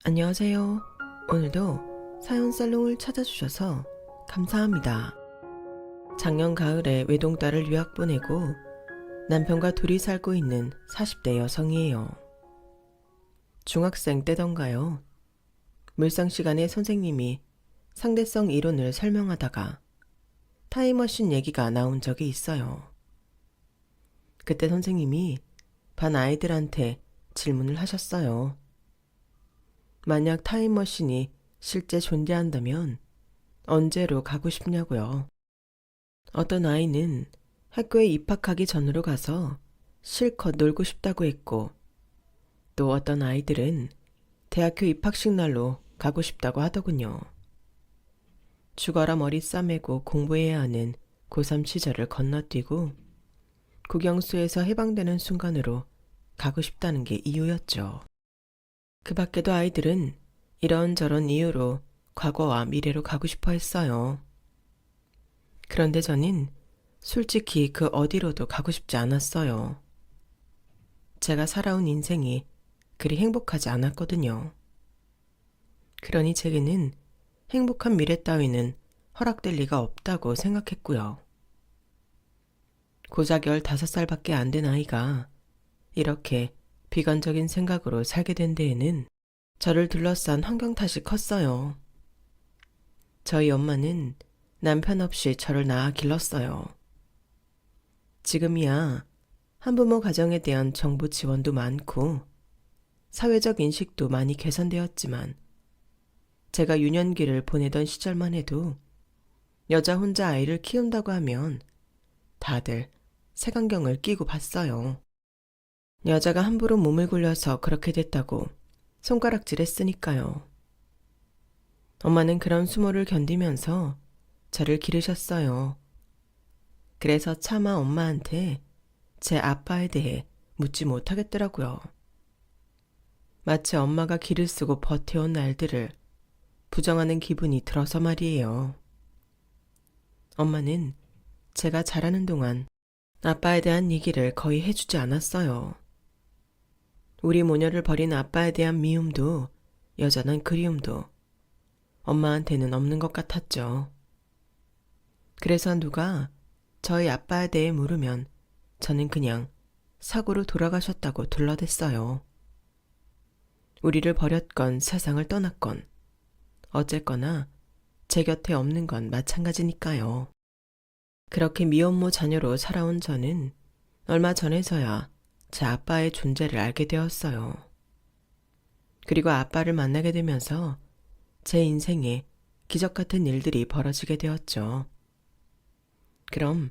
안녕하세요. 오늘도 사연 살롱을 찾아주셔서 감사합니다. 작년 가을에 외동딸을 유학 보내고 남편과 둘이 살고 있는 40대 여성이에요. 중학생 때던가요. 물상 시간에 선생님이 상대성 이론을 설명하다가 타임머신 얘기가 나온 적이 있어요. 그때 선생님이 반 아이들한테 질문을 하셨어요. 만약 타임머신이 실제 존재한다면 언제로 가고 싶냐고요. 어떤 아이는 학교에 입학하기 전으로 가서 실컷 놀고 싶다고 했고, 또 어떤 아이들은 대학교 입학식 날로 가고 싶다고 하더군요. 죽어라 머리 싸매고 공부해야 하는 고3 시절을 건너뛰고 국영수에서 해방되는 순간으로 가고 싶다는 게 이유였죠. 그 밖에도 아이들은 이런저런 이유로 과거와 미래로 가고 싶어 했어요. 그런데 저는 솔직히 그 어디로도 가고 싶지 않았어요. 제가 살아온 인생이 그리 행복하지 않았거든요. 그러니 제게는 행복한 미래 따위는 허락될 리가 없다고 생각했고요. 고작 15살밖에 안 된 아이가 이렇게 비관적인 생각으로 살게 된 데에는 저를 둘러싼 환경 탓이 컸어요. 저희 엄마는 남편 없이 저를 낳아 길렀어요. 지금이야 한부모 가정에 대한 정부 지원도 많고 사회적 인식도 많이 개선되었지만 제가 유년기를 보내던 시절만 해도 여자 혼자 아이를 키운다고 하면 다들 색안경을 끼고 봤어요. 여자가 함부로 몸을 굴려서 그렇게 됐다고 손가락질 했으니까요. 엄마는 그런 수모를 견디면서 저를 기르셨어요. 그래서 차마 엄마한테 제 아빠에 대해 묻지 못하겠더라고요. 마치 엄마가 기를 쓰고 버텨온 날들을 부정하는 기분이 들어서 말이에요. 엄마는 제가 자라는 동안 아빠에 대한 얘기를 거의 해주지 않았어요. 우리 모녀를 버린 아빠에 대한 미움도 여전한 그리움도 엄마한테는 없는 것 같았죠. 그래서 누가 저희 아빠에 대해 물으면 저는 그냥 사고로 돌아가셨다고 둘러댔어요. 우리를 버렸건 세상을 떠났건 어쨌거나 제 곁에 없는 건 마찬가지니까요. 그렇게 미혼모 자녀로 살아온 저는 얼마 전에서야 제 아빠의 존재를 알게 되었어요. 그리고 아빠를 만나게 되면서 제 인생에 기적 같은 일들이 벌어지게 되었죠. 그럼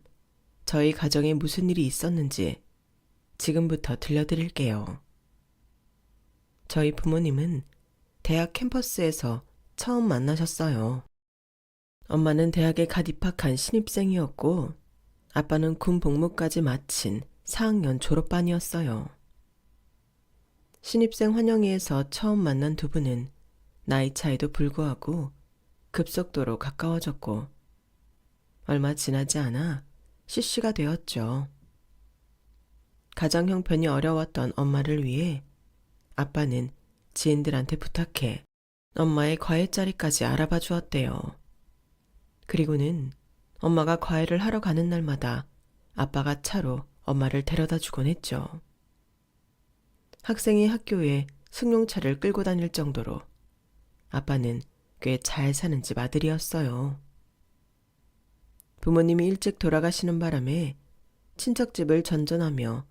저희 가정에 무슨 일이 있었는지 지금부터 들려드릴게요. 저희 부모님은 대학 캠퍼스에서 처음 만나셨어요. 엄마는 대학에 갓 입학한 신입생이었고 아빠는 군 복무까지 마친 4학년 졸업반이었어요. 신입생 환영회에서 처음 만난 두 분은 나이 차이도 불구하고 급속도로 가까워졌고 얼마 지나지 않아 CC가 되었죠. 가정 형편이 어려웠던 엄마를 위해 아빠는 지인들한테 부탁해 엄마의 과외 자리까지 알아봐 주었대요. 그리고는 엄마가 과외를 하러 가는 날마다 아빠가 차로 엄마를 데려다 주곤 했죠. 학생이 학교에 승용차를 끌고 다닐 정도로 아빠는 꽤 잘 사는 집 아들이었어요. 부모님이 일찍 돌아가시는 바람에 친척집을 전전하며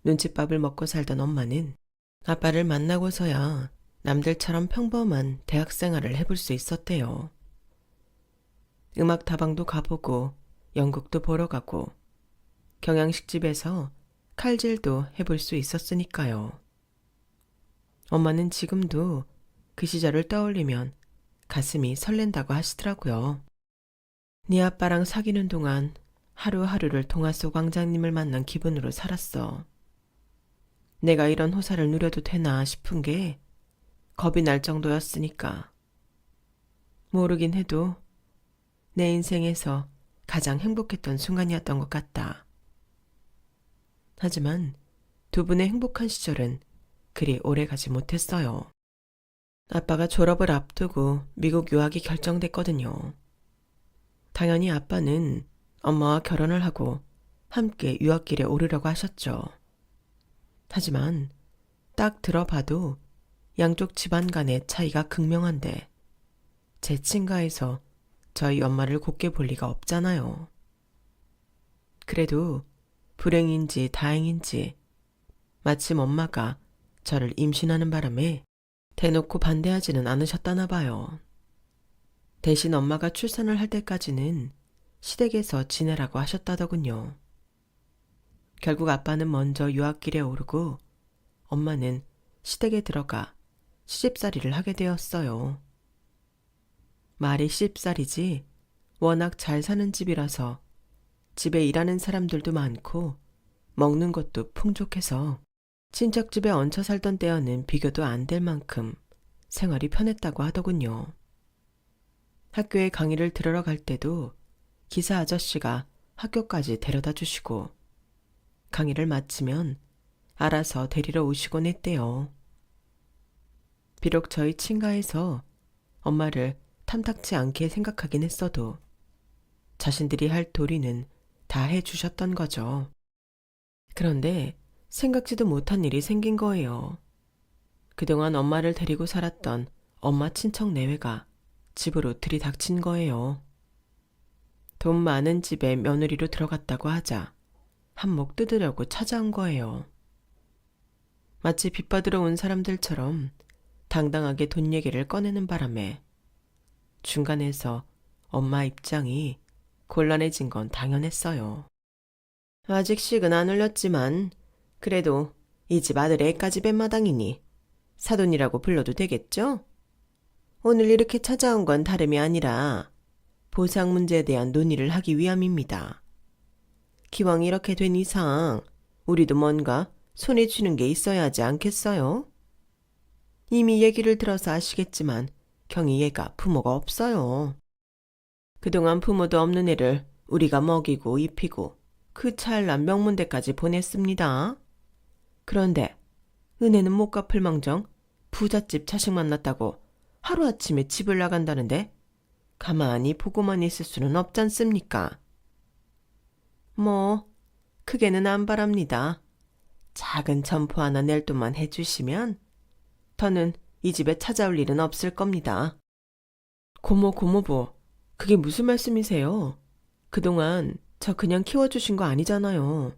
눈칫밥을 먹고 살던 엄마는 아빠를 만나고서야 남들처럼 평범한 대학 생활을 해볼 수 있었대요. 음악 다방도 가보고 연극도 보러 가고 경양식집에서 칼질도 해볼 수 있었으니까요. 엄마는 지금도 그 시절을 떠올리면 가슴이 설렌다고 하시더라고요. 네 아빠랑 사귀는 동안 하루하루를 동화 속 왕자님을 만난 기분으로 살았어. 내가 이런 호사를 누려도 되나 싶은 게 겁이 날 정도였으니까. 모르긴 해도 내 인생에서 가장 행복했던 순간이었던 것 같다. 하지만 두 분의 행복한 시절은 그리 오래 가지 못했어요. 아빠가 졸업을 앞두고 미국 유학이 결정됐거든요. 당연히 아빠는 엄마와 결혼을 하고 함께 유학길에 오르려고 하셨죠. 하지만 딱 들어봐도 양쪽 집안 간의 차이가 극명한데 제 친가에서 저희 엄마를 곱게 볼 리가 없잖아요. 그래도 불행인지 다행인지 마침 엄마가 저를 임신하는 바람에 대놓고 반대하지는 않으셨다나 봐요. 대신 엄마가 출산을 할 때까지는 시댁에서 지내라고 하셨다더군요. 결국 아빠는 먼저 유학길에 오르고 엄마는 시댁에 들어가 시집살이를 하게 되었어요. 말이 시집살이지 워낙 잘 사는 집이라서 집에 일하는 사람들도 많고 먹는 것도 풍족해서 친척 집에 얹혀 살던 때와는 비교도 안 될 만큼 생활이 편했다고 하더군요. 학교에 강의를 들으러 갈 때도 기사 아저씨가 학교까지 데려다 주시고 강의를 마치면 알아서 데리러 오시곤 했대요. 비록 저희 친가에서 엄마를 탐탁치 않게 생각하긴 했어도 자신들이 할 도리는 다 해주셨던 거죠. 그런데 생각지도 못한 일이 생긴 거예요. 그동안 엄마를 데리고 살았던 엄마 친척 내외가 집으로 들이닥친 거예요. 돈 많은 집에 며느리로 들어갔다고 하자 한몫 뜯으려고 찾아온 거예요. 마치 빚받으러 온 사람들처럼 당당하게 돈 얘기를 꺼내는 바람에 중간에서 엄마 입장이 곤란해진 건 당연했어요. 아직 식은 안 올렸지만 그래도 이 집 아들 애까지 뵌 마당이니 사돈이라고 불러도 되겠죠? 오늘 이렇게 찾아온 건 다름이 아니라 보상 문제에 대한 논의를 하기 위함입니다. 기왕 이렇게 된 이상 우리도 뭔가 손에 쥐는 게 있어야 하지 않겠어요? 이미 얘기를 들어서 아시겠지만 경희 얘가 부모가 없어요. 그동안 부모도 없는 애를 우리가 먹이고 입히고 그 찰나 명문대까지 보냈습니다. 그런데 은혜는 못 갚을 망정 부잣집 자식 만났다고 하루아침에 집을 나간다는데 가만히 보고만 있을 수는 없잖습니까? 뭐 크게는 안 바랍니다. 작은 점포 하나 낼 돈만 해주시면 더는 이 집에 찾아올 일은 없을 겁니다. 고모부, 그게 무슨 말씀이세요? 그동안 저 그냥 키워주신 거 아니잖아요.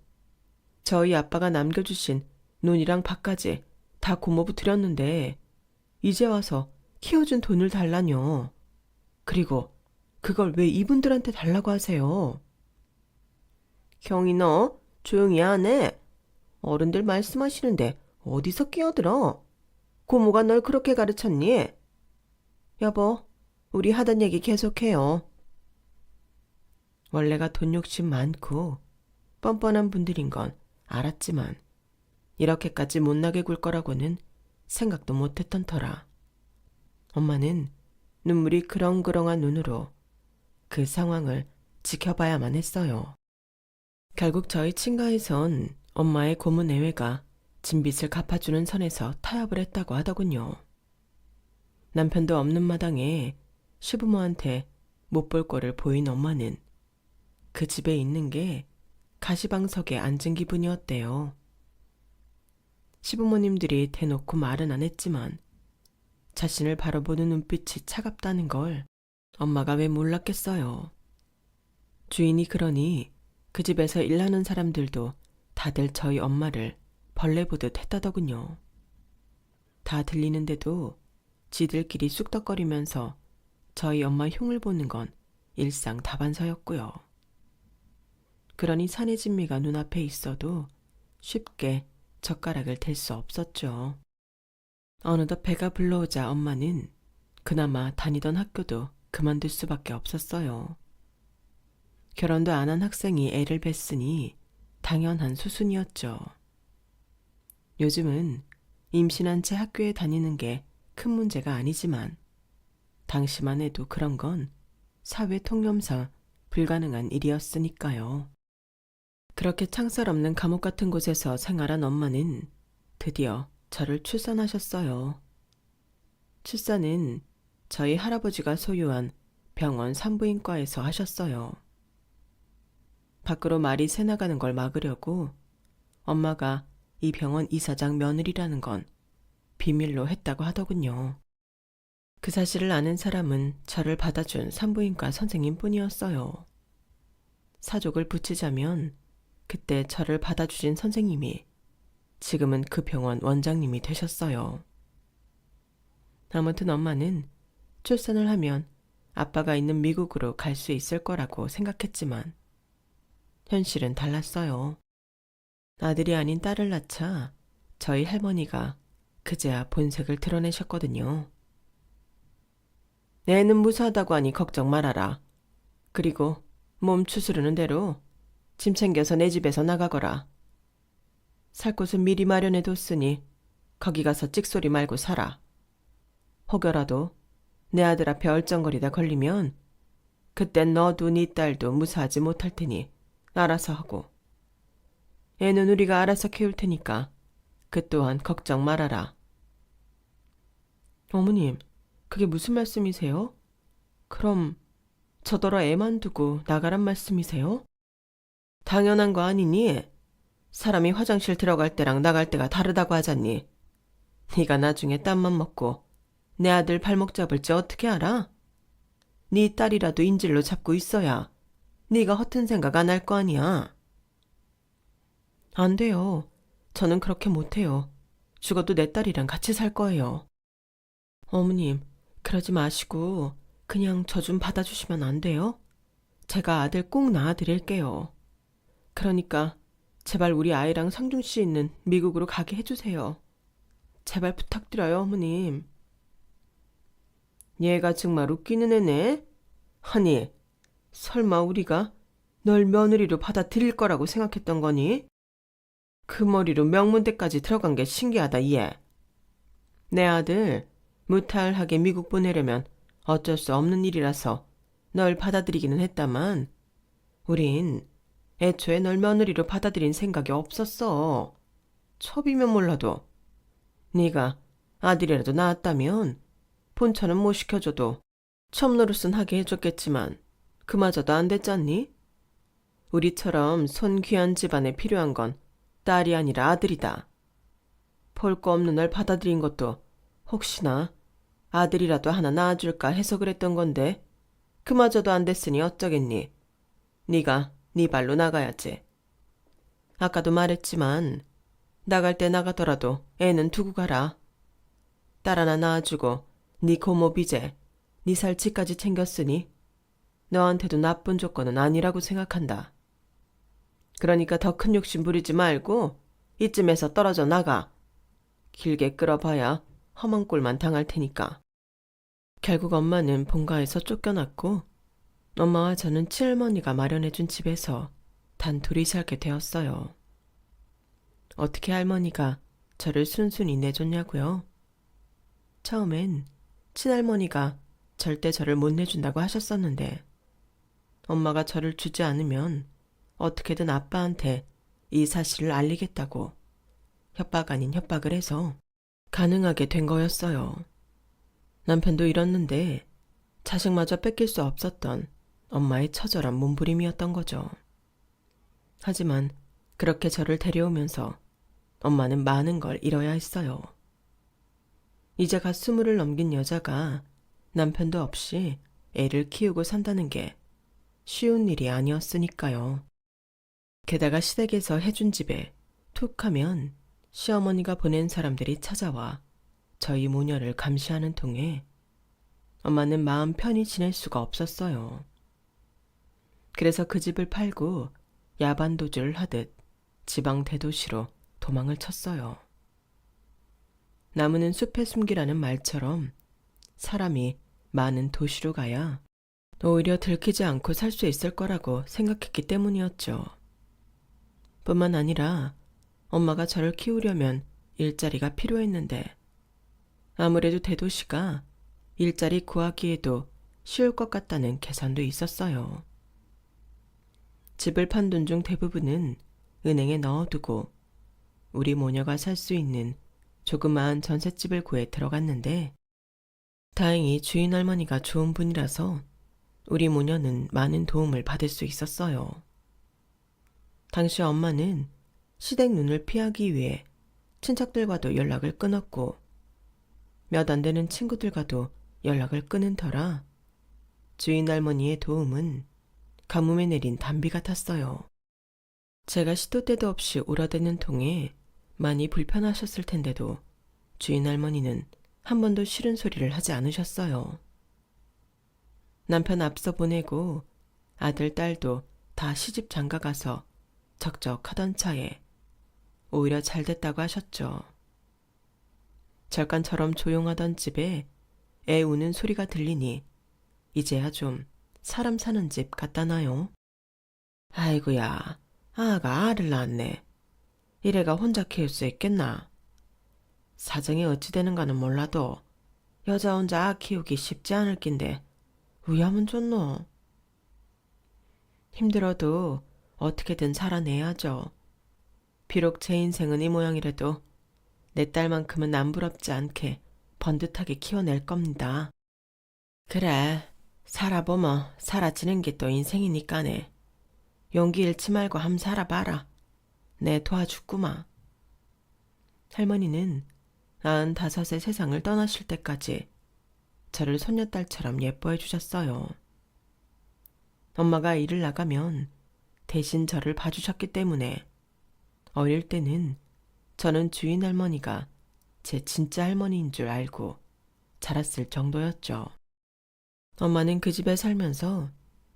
저희 아빠가 남겨주신 논이랑 밭까지 다 고모부 드렸는데 이제 와서 키워준 돈을 달라뇨. 그리고 그걸 왜 이분들한테 달라고 하세요? 경희 너 조용히 안 해. 어른들 말씀하시는데 어디서 끼어들어? 고모가 널 그렇게 가르쳤니? 여보, 우리 하던 얘기 계속해요. 원래가 돈 욕심 많고 뻔뻔한 분들인 건 알았지만 이렇게까지 못나게 굴 거라고는 생각도 못했던 터라. 엄마는 눈물이 그렁그렁한 눈으로 그 상황을 지켜봐야만 했어요. 결국 저희 친가에선 엄마의 고모 내외가 진빚을 갚아주는 선에서 타협을 했다고 하더군요. 남편도 없는 마당에 시부모한테 못 볼 꼴을 보인 엄마는 그 집에 있는 게 가시방석에 앉은 기분이었대요. 시부모님들이 대놓고 말은 안 했지만 자신을 바라보는 눈빛이 차갑다는 걸 엄마가 왜 몰랐겠어요. 주인이 그러니 그 집에서 일하는 사람들도 다들 저희 엄마를 벌레 보듯 했다더군요. 다 들리는데도 지들끼리 쑥덕거리면서 저희 엄마 흉을 보는 건 일상 다반사였고요. 그러니 사내 진미가 눈앞에 있어도 쉽게 젓가락을 댈 수 없었죠. 어느덧 배가 불러오자 엄마는 그나마 다니던 학교도 그만둘 수밖에 없었어요. 결혼도 안 한 학생이 애를 뱄으니 당연한 수순이었죠. 요즘은 임신한 채 학교에 다니는 게 큰 문제가 아니지만 당시만 해도 그런 건 사회 통념상 불가능한 일이었으니까요. 그렇게 창살 없는 감옥 같은 곳에서 생활한 엄마는 드디어 저를 출산하셨어요. 출산은 저희 할아버지가 소유한 병원 산부인과에서 하셨어요. 밖으로 말이 새나가는 걸 막으려고 엄마가 이 병원 이사장 며느리라는 건 비밀로 했다고 하더군요. 그 사실을 아는 사람은 저를 받아준 산부인과 선생님뿐이었어요. 사족을 붙이자면 그때 저를 받아주신 선생님이 지금은 그 병원 원장님이 되셨어요. 아무튼 엄마는 출산을 하면 아빠가 있는 미국으로 갈 수 있을 거라고 생각했지만 현실은 달랐어요. 아들이 아닌 딸을 낳자 저희 할머니가 그제야 본색을 드러내셨거든요. 애는 무사하다고 하니 걱정 말아라. 그리고 몸 추스르는 대로 짐 챙겨서 내 집에서 나가거라. 살 곳은 미리 마련해 뒀으니 거기 가서 찍소리 말고 살아. 혹여라도 내 아들 앞에 얼쩡거리다 걸리면 그땐 너도 네 딸도 무사하지 못할 테니 알아서 하고. 애는 우리가 알아서 키울 테니까 그 또한 걱정 말아라. 어머님, 그게 무슨 말씀이세요? 그럼 저더러 애만 두고 나가란 말씀이세요? 당연한 거 아니니? 사람이 화장실 들어갈 때랑 나갈 때가 다르다고 하잖니. 네가 나중에 땀만 먹고 내 아들 발목 잡을지 어떻게 알아? 네 딸이라도 인질로 잡고 있어야 네가 허튼 생각 안 할 거 아니야. 안 돼요. 저는 그렇게 못해요. 죽어도 내 딸이랑 같이 살 거예요. 어머님, 그러지 마시고 그냥 저 좀 받아주시면 안 돼요? 제가 아들 꼭 낳아드릴게요. 그러니까 제발 우리 아이랑 상중 씨 있는 미국으로 가게 해주세요. 제발 부탁드려요, 어머님. 얘가 정말 웃기는 애네? 아니, 설마 우리가 널 며느리로 받아들일 거라고 생각했던 거니? 그 머리로 명문대까지 들어간 게 신기하다, 얘. 내 아들 무탈하게 미국 보내려면 어쩔 수 없는 일이라서 널 받아들이기는 했다만 우린 애초에 널 며느리로 받아들인 생각이 없었어. 첩이면 몰라도 네가 아들이라도 낳았다면 본처는 못 시켜줘도 첩노릇은 하게 해줬겠지만 그마저도 안 됐잖니? 우리처럼 손귀한 집안에 필요한 건 딸이 아니라 아들이다. 볼 거 없는 널 받아들인 것도 혹시나 아들이라도 하나 낳아줄까 해서 그랬던 건데 그마저도 안 됐으니 어쩌겠니? 네가 네 발로 나가야지. 아까도 말했지만 나갈 때 나가더라도 애는 두고 가라. 딸 하나 낳아주고 네 고모 비제, 네 살치까지 챙겼으니 너한테도 나쁜 조건은 아니라고 생각한다. 그러니까 더 큰 욕심 부리지 말고 이쯤에서 떨어져 나가. 길게 끌어봐야 험한 꼴만 당할 테니까. 결국 엄마는 본가에서 쫓겨났고 엄마와 저는 친할머니가 마련해준 집에서 단 둘이 살게 되었어요. 어떻게 할머니가 저를 순순히 내줬냐고요? 처음엔 친할머니가 절대 저를 못 내준다고 하셨었는데 엄마가 저를 주지 않으면 어떻게든 아빠한테 이 사실을 알리겠다고 협박 아닌 협박을 해서 가능하게 된 거였어요. 남편도 잃었는데 자식마저 뺏길 수 없었던 엄마의 처절한 몸부림이었던 거죠. 하지만 그렇게 저를 데려오면서 엄마는 많은 걸 잃어야 했어요. 이제 갓 20을 넘긴 여자가 남편도 없이 애를 키우고 산다는 게 쉬운 일이 아니었으니까요. 게다가 시댁에서 해준 집에 툭 하면 시어머니가 보낸 사람들이 찾아와 저희 모녀를 감시하는 통에 엄마는 마음 편히 지낼 수가 없었어요. 그래서 그 집을 팔고 야반도주를 하듯 지방 대도시로 도망을 쳤어요. 나무는 숲에 숨기라는 말처럼 사람이 많은 도시로 가야 오히려 들키지 않고 살 수 있을 거라고 생각했기 때문이었죠. 뿐만 아니라 엄마가 저를 키우려면 일자리가 필요했는데 아무래도 대도시가 일자리 구하기에도 쉬울 것 같다는 계산도 있었어요. 집을 판 돈 중 대부분은 은행에 넣어두고 우리 모녀가 살 수 있는 조그마한 전셋집을 구해 들어갔는데 다행히 주인 할머니가 좋은 분이라서 우리 모녀는 많은 도움을 받을 수 있었어요. 당시 엄마는 시댁 눈을 피하기 위해 친척들과도 연락을 끊었고 몇 안 되는 친구들과도 연락을 끊은 터라 주인 할머니의 도움은 가뭄에 내린 단비 같았어요. 제가 시도 때도 없이 울어대는 통에 많이 불편하셨을 텐데도 주인 할머니는 한 번도 싫은 소리를 하지 않으셨어요. 남편 앞서 보내고 아들, 딸도 다 시집 장가가서 적적하던 차에 오히려 잘 됐다고 하셨죠. 절간처럼 조용하던 집에 애 우는 소리가 들리니 이제야 좀 사람 사는 집 같다나요? 아이고야, 아가 알을 낳았네. 이래가 혼자 키울 수 있겠나? 사정이 어찌 되는가는 몰라도 여자 혼자 아 키우기 쉽지 않을 낀데 위하면 좋노? 힘들어도 어떻게든 살아내야죠. 비록 제 인생은 이 모양이라도 내 딸만큼은 남부럽지 않게 번듯하게 키워낼 겁니다. 그래, 살아보면 살아지는 게 또 인생이니까네. 용기 잃지 말고 함 살아봐라. 내 도와줄구마. 할머니는 95세 세상을 떠나실 때까지 저를 손녀딸처럼 예뻐해 주셨어요. 엄마가 일을 나가면 대신 저를 봐주셨기 때문에 어릴 때는 저는 주인 할머니가 제 진짜 할머니인 줄 알고 자랐을 정도였죠. 엄마는 그 집에 살면서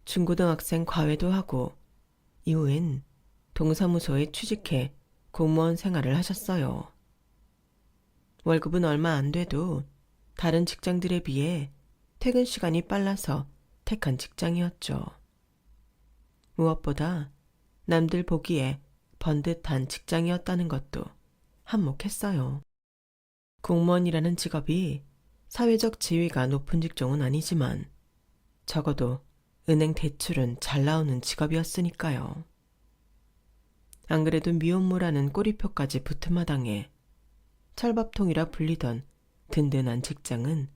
중고등학생 과외도 하고 이후엔 동사무소에 취직해 공무원 생활을 하셨어요. 월급은 얼마 안 돼도 다른 직장들에 비해 퇴근 시간이 빨라서 택한 직장이었죠. 무엇보다 남들 보기에 번듯한 직장이었다는 것도 한몫했어요. 공무원이라는 직업이 사회적 지위가 높은 직종은 아니지만 적어도 은행 대출은 잘 나오는 직업이었으니까요. 안 그래도 미혼모라는 꼬리표까지 붙은 마당에 철밥통이라 불리던 든든한 직장은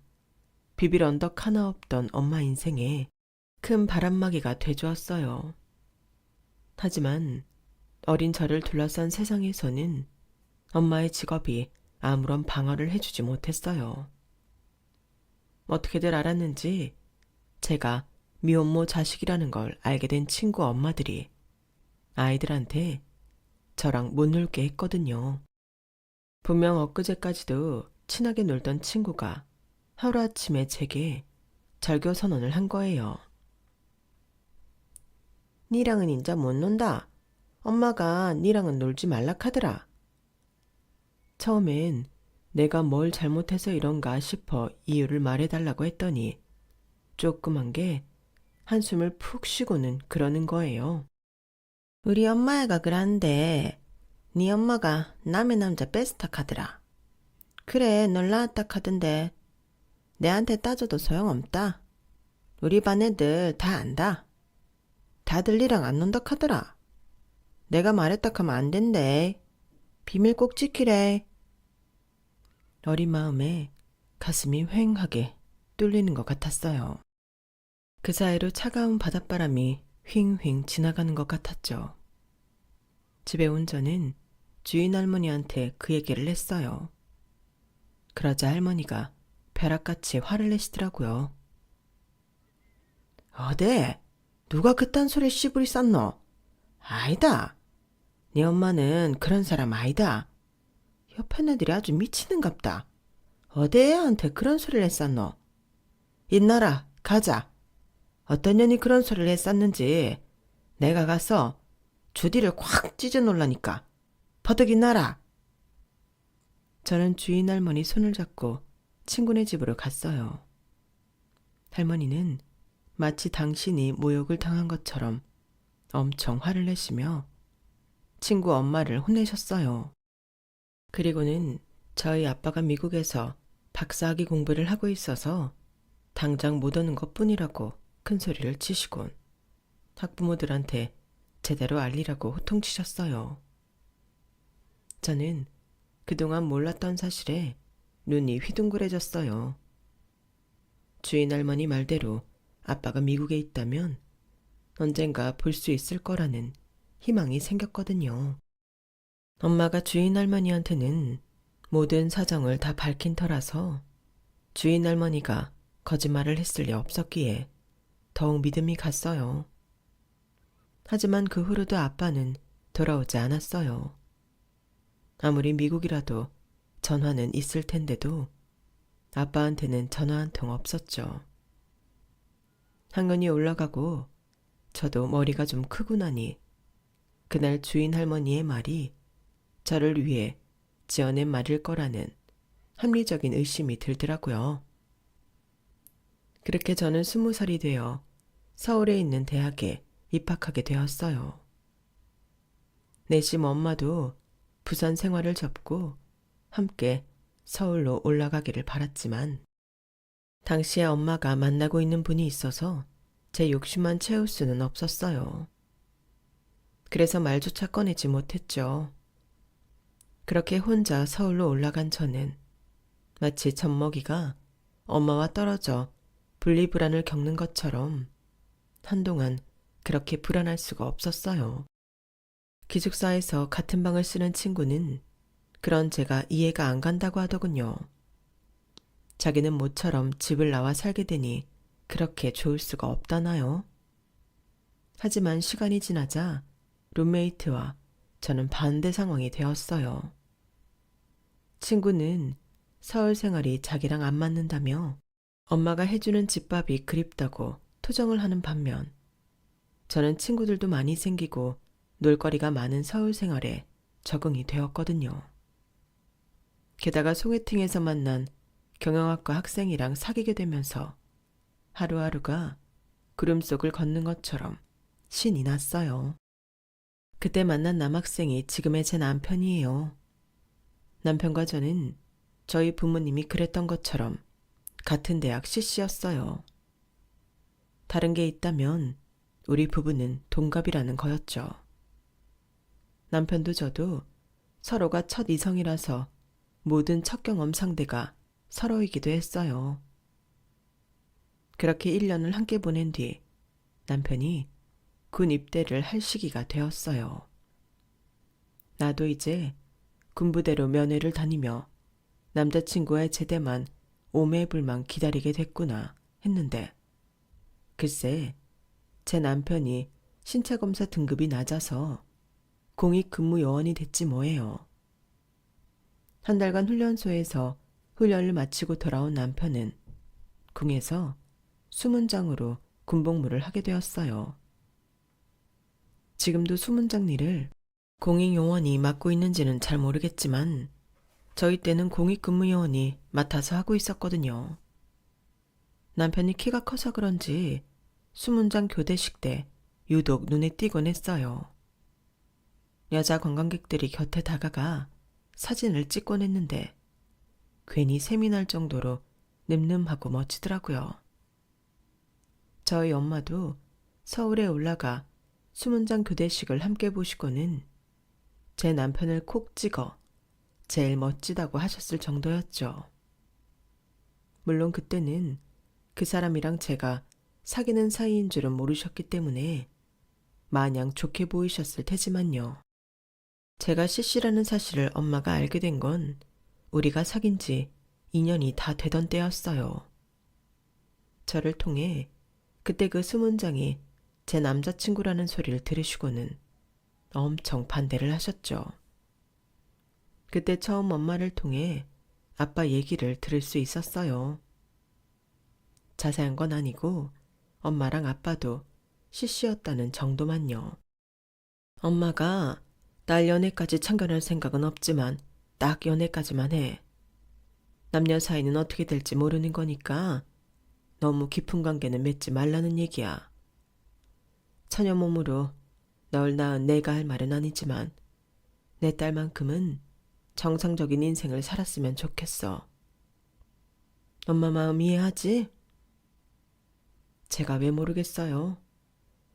비빌 언덕 하나 없던 엄마 인생에 큰 바람막이가 돼주었어요. 하지만 어린 저를 둘러싼 세상에서는 엄마의 직업이 아무런 방어를 해주지 못했어요. 어떻게들 알았는지 제가 미혼모 자식이라는 걸 알게 된 친구 엄마들이 아이들한테 저랑 못 놀게 했거든요. 분명 엊그제까지도 친하게 놀던 친구가 하루아침에 제게 절교 선언을 한 거예요. 니랑은 인자 못 논다. 엄마가 니랑은 놀지 말라 카더라. 처음엔 내가 뭘 잘못해서 이런가 싶어 이유를 말해달라고 했더니 조그만 게 한숨을 푹 쉬고는 그러는 거예요. 우리 엄마애가 그란데 니 엄마가 남의 남자 뺐스타 카더라. 그래 널 낳았다 카던데 내한테 따져도 소용없다. 우리 반 애들 다 안다. 다들 니랑 안 논다 카더라. 내가 말했다 하면 안 된대. 비밀 꼭 지키래. 어린 마음에 가슴이 휑하게 뚫리는 것 같았어요. 그 사이로 차가운 바닷바람이 휑휑 지나가는 것 같았죠. 집에 온 저는 주인 할머니한테 그 얘기를 했어요. 그러자 할머니가 벼락같이 화를 내시더라고요. 어데? 누가 그딴 소리 씨부리 쌌노? 아니다. 네 엄마는 그런 사람 아니다. 옆에 애들이 아주 미치는갑다. 어데 애한테 그런 소리를 했었노? 인나라 가자. 어떤 년이 그런 소리를 했었는지 내가 가서 주디를 콱 찢어 놓으라니까. 버득 인나라. 저는 주인 할머니 손을 잡고 친구네 집으로 갔어요. 할머니는 마치 당신이 모욕을 당한 것처럼 엄청 화를 내시며 친구 엄마를 혼내셨어요. 그리고는 저희 아빠가 미국에서 박사학위 공부를 하고 있어서 당장 못 오는 것뿐이라고 큰 소리를 치시곤 학부모들한테 제대로 알리라고 호통치셨어요. 저는 그동안 몰랐던 사실에 눈이 휘둥그레졌어요. 주인 할머니 말대로 아빠가 미국에 있다면 언젠가 볼 수 있을 거라는 희망이 생겼거든요. 엄마가 주인 할머니한테는 모든 사정을 다 밝힌 터라서 주인 할머니가 거짓말을 했을 리 없었기에 더욱 믿음이 갔어요. 하지만 그 후로도 아빠는 돌아오지 않았어요. 아무리 미국이라도 전화는 있을 텐데도 아빠한테는 전화 한 통 없었죠. 학년이 올라가고 저도 머리가 좀 크고 나니 그날 주인 할머니의 말이 저를 위해 지어낸 말일 거라는 합리적인 의심이 들더라고요. 그렇게 저는 20살이 되어 서울에 있는 대학에 입학하게 되었어요. 내심 엄마도 부산 생활을 접고 함께 서울로 올라가기를 바랐지만 당시에 엄마가 만나고 있는 분이 있어서 제 욕심만 채울 수는 없었어요. 그래서 말조차 꺼내지 못했죠. 그렇게 혼자 서울로 올라간 저는 마치 젖먹이가 엄마와 떨어져 분리불안을 겪는 것처럼 한동안 그렇게 불안할 수가 없었어요. 기숙사에서 같은 방을 쓰는 친구는 그런 제가 이해가 안 간다고 하더군요. 자기는 모처럼 집을 나와 살게 되니 그렇게 좋을 수가 없다나요? 하지만 시간이 지나자 룸메이트와 저는 반대 상황이 되었어요. 친구는 서울 생활이 자기랑 안 맞는다며 엄마가 해주는 집밥이 그립다고 투정을 하는 반면 저는 친구들도 많이 생기고 놀거리가 많은 서울 생활에 적응이 되었거든요. 게다가 소개팅에서 만난 경영학과 학생이랑 사귀게 되면서 하루하루가 구름 속을 걷는 것처럼 신이 났어요. 그때 만난 남학생이 지금의 제 남편이에요. 남편과 저는 저희 부모님이 그랬던 것처럼 같은 대학 CC였어요. 다른 게 있다면 우리 부부는 동갑이라는 거였죠. 남편도 저도 서로가 첫 이성이라서 모든 첫 경험 상대가 서로이기도 했어요. 그렇게 1년을 함께 보낸 뒤 남편이 군 입대를 할 시기가 되었어요. 나도 이제 군부대로 면회를 다니며 남자친구의 제대만 오매불망 기다리게 됐구나 했는데 글쎄 제 남편이 신체검사 등급이 낮아서 공익근무요원이 됐지 뭐예요. 한 달간 훈련소에서 훈련을 마치고 돌아온 남편은 궁에서 수문장으로 군복무를 하게 되었어요. 지금도 수문장 일을 공익요원이 맡고 있는지는 잘 모르겠지만 저희 때는 공익근무요원이 맡아서 하고 있었거든요. 남편이 키가 커서 그런지 수문장 교대식 때 유독 눈에 띄곤 했어요. 여자 관광객들이 곁에 다가가 사진을 찍곤 했는데 괜히 샘이 날 정도로 늠름하고 멋지더라고요. 저희 엄마도 서울에 올라가 수문장 교대식을 함께 보시고는 제 남편을 콕 찍어 제일 멋지다고 하셨을 정도였죠. 물론 그때는 그 사람이랑 제가 사귀는 사이인 줄은 모르셨기 때문에 마냥 좋게 보이셨을 테지만요. 제가 CC라는 사실을 엄마가 알게 된 건 우리가 사귄 지 2년이 다 되던 때였어요. 저를 통해 그때 그 수문장이 제 남자친구라는 소리를 들으시고는 엄청 반대를 하셨죠. 그때 처음 엄마를 통해 아빠 얘기를 들을 수 있었어요. 자세한 건 아니고 엄마랑 아빠도 CC였다는 정도만요. 엄마가 딸 연애까지 참견할 생각은 없지만 딱 연애까지만 해. 남녀 사이는 어떻게 될지 모르는 거니까 너무 깊은 관계는 맺지 말라는 얘기야. 처녀 몸으로 널 낳은 내가 할 말은 아니지만 내 딸만큼은 정상적인 인생을 살았으면 좋겠어. 엄마 마음 이해하지? 제가 왜 모르겠어요.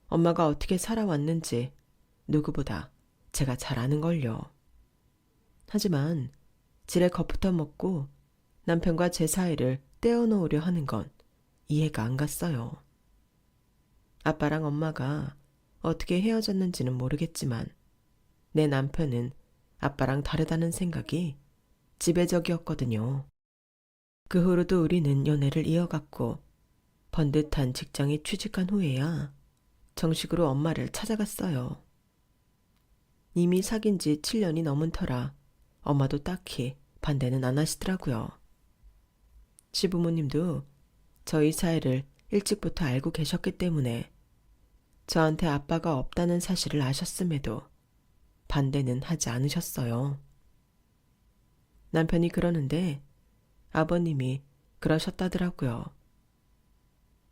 엄마가 어떻게 살아왔는지 누구보다 제가 잘 아는걸요. 하지만 지레 겁부터 먹고 남편과 제 사이를 떼어놓으려 하는 건 이해가 안 갔어요. 아빠랑 엄마가 어떻게 헤어졌는지는 모르겠지만 내 남편은 아빠랑 다르다는 생각이 지배적이었거든요. 그 후로도 우리는 연애를 이어갔고 번듯한 직장에 취직한 후에야 정식으로 엄마를 찾아갔어요. 이미 사귄 지 7년이 넘은 터라 엄마도 딱히 반대는 안 하시더라고요. 시부모님도 저희 사이를 일찍부터 알고 계셨기 때문에 저한테 아빠가 없다는 사실을 아셨음에도 반대는 하지 않으셨어요. 남편이 그러는데 아버님이 그러셨다더라고요.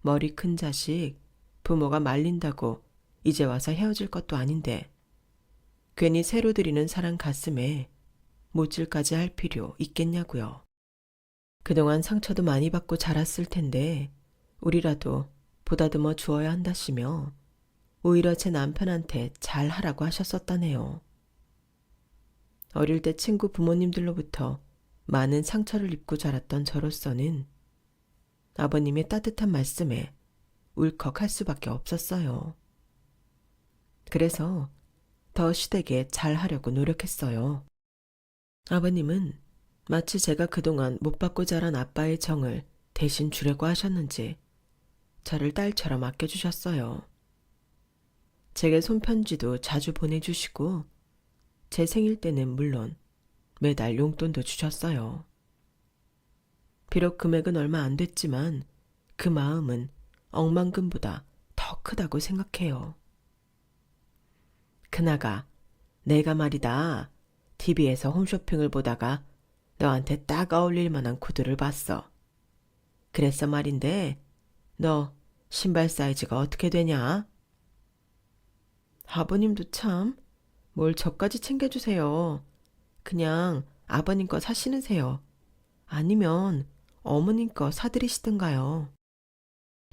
머리 큰 자식, 부모가 말린다고 이제 와서 헤어질 것도 아닌데 괜히 새로 들이는 사랑 가슴에 못질까지 할 필요 있겠냐고요. 그동안 상처도 많이 받고 자랐을 텐데 우리라도 보다듬어 주어야 한다시며 오히려 제 남편한테 잘하라고 하셨었다네요. 어릴 때 친구 부모님들로부터 많은 상처를 입고 자랐던 저로서는 아버님의 따뜻한 말씀에 울컥할 수밖에 없었어요. 그래서 더 시댁에 잘하려고 노력했어요. 아버님은 마치 제가 그동안 못 받고 자란 아빠의 정을 대신 주려고 하셨는지 저를 딸처럼 아껴주셨어요. 제게 손편지도 자주 보내주시고 제 생일 때는 물론 매달 용돈도 주셨어요. 비록 금액은 얼마 안 됐지만 그 마음은 억만금보다 더 크다고 생각해요. 그나가 내가 말이다 TV에서 홈쇼핑을 보다가 너한테 딱 어울릴 만한 구두를 봤어. 그래서 말인데 너 신발 사이즈가 어떻게 되냐? 아버님도 참 뭘 저까지 챙겨주세요. 그냥 아버님 거 사시는세요. 아니면 어머님 거 사드리시든가요.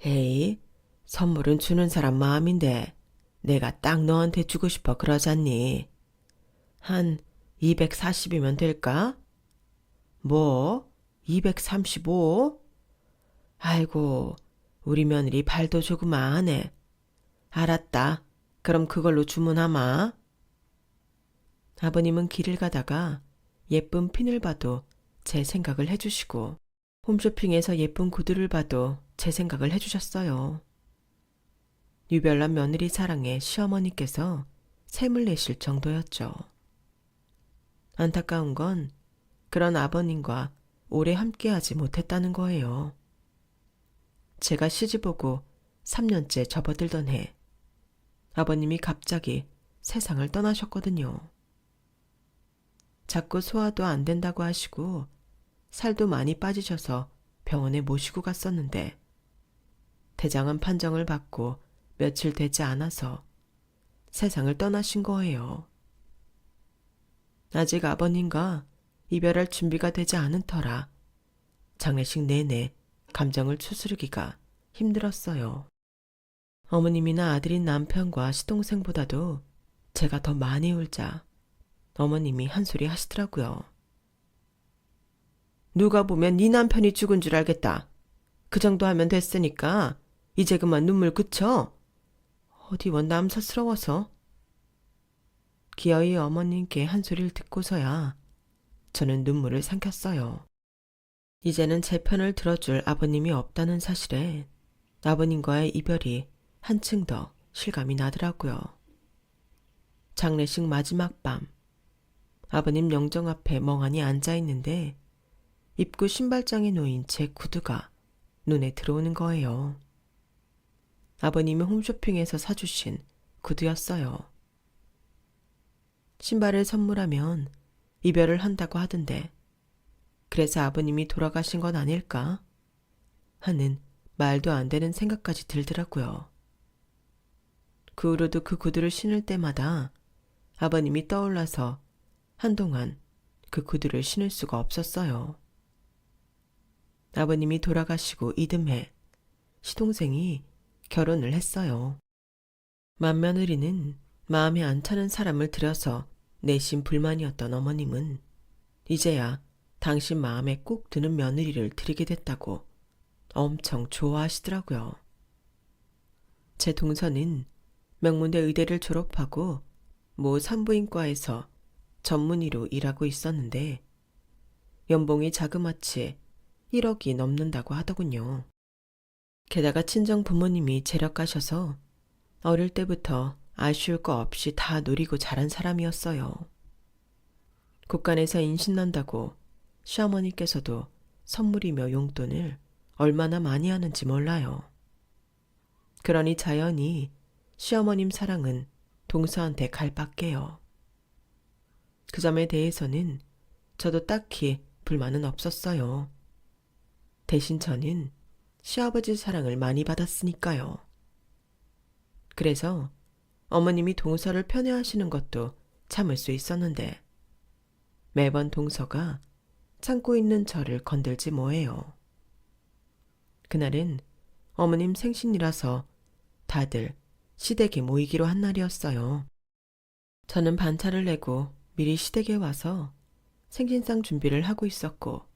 에이, 선물은 주는 사람 마음인데 내가 딱 너한테 주고 싶어 그러잖니. 한 240이면 될까? 뭐? 235? 아이고, 우리 며느리 발도 조그마하네. 알았다. 그럼 그걸로 주문하마. 아버님은 길을 가다가 예쁜 핀을 봐도 제 생각을 해주시고 홈쇼핑에서 예쁜 구두를 봐도 제 생각을 해주셨어요. 유별난 며느리 사랑에 시어머니께서 샘을 내실 정도였죠. 안타까운 건 그런 아버님과 오래 함께하지 못했다는 거예요. 제가 시집오고 3년째 접어들던 해 아버님이 갑자기 세상을 떠나셨거든요. 자꾸 소화도 안 된다고 하시고 살도 많이 빠지셔서 병원에 모시고 갔었는데 대장암 판정을 받고 며칠 되지 않아서 세상을 떠나신 거예요. 아직 아버님과 이별할 준비가 되지 않은 터라 장례식 내내 감정을 추스르기가 힘들었어요. 어머님이나 아들인 남편과 시동생보다도 제가 더 많이 울자 어머님이 한 소리 하시더라고요. 누가 보면 네 남편이 죽은 줄 알겠다. 그 정도 하면 됐으니까 이제 그만 눈물 그쳐. 어디 원 남사스러워서. 기어이 어머님께 한 소리를 듣고서야 저는 눈물을 삼켰어요. 이제는 제 편을 들어줄 아버님이 없다는 사실에 아버님과의 이별이 한층 더 실감이 나더라고요. 장례식 마지막 밤 아버님 영정 앞에 멍하니 앉아있는데 입구 신발장에 놓인 제 구두가 눈에 들어오는 거예요. 아버님이 홈쇼핑에서 사주신 구두였어요. 신발을 선물하면 이별을 한다고 하던데 그래서 아버님이 돌아가신 건 아닐까 하는 말도 안 되는 생각까지 들더라고요. 그 후로도 그 구두를 신을 때마다 아버님이 떠올라서 한동안 그 구두를 신을 수가 없었어요. 아버님이 돌아가시고 이듬해 시동생이 결혼을 했어요. 맏며느리는 마음에 안 차는 사람을 들여서 내심 불만이었던 어머님은 이제야 당신 마음에 꼭 드는 며느리를 들이게 됐다고 엄청 좋아하시더라고요. 제 동서는 명문대 의대를 졸업하고 모 산부인과에서 전문의로 일하고 있었는데 연봉이 자그마치 1억이 넘는다고 하더군요. 게다가 친정 부모님이 재력가셔서 어릴 때부터 아쉬울 거 없이 다 누리고 자란 사람이었어요. 국간에서 임신난다고 시어머니께서도 선물이며 용돈을 얼마나 많이 하는지 몰라요. 그러니 자연히 시어머님 사랑은 동서한테 갈 밖에요. 그 점에 대해서는 저도 딱히 불만은 없었어요. 대신 저는 시아버지 사랑을 많이 받았으니까요. 그래서 어머님이 동서를 편애하시는 것도 참을 수 있었는데 매번 동서가 참고 있는 저를 건들지 뭐해요. 그날은 어머님 생신이라서 다들 시댁에 모이기로 한 날이었어요. 저는 반차를 내고 미리 시댁에 와서 생신상 준비를 하고 있었고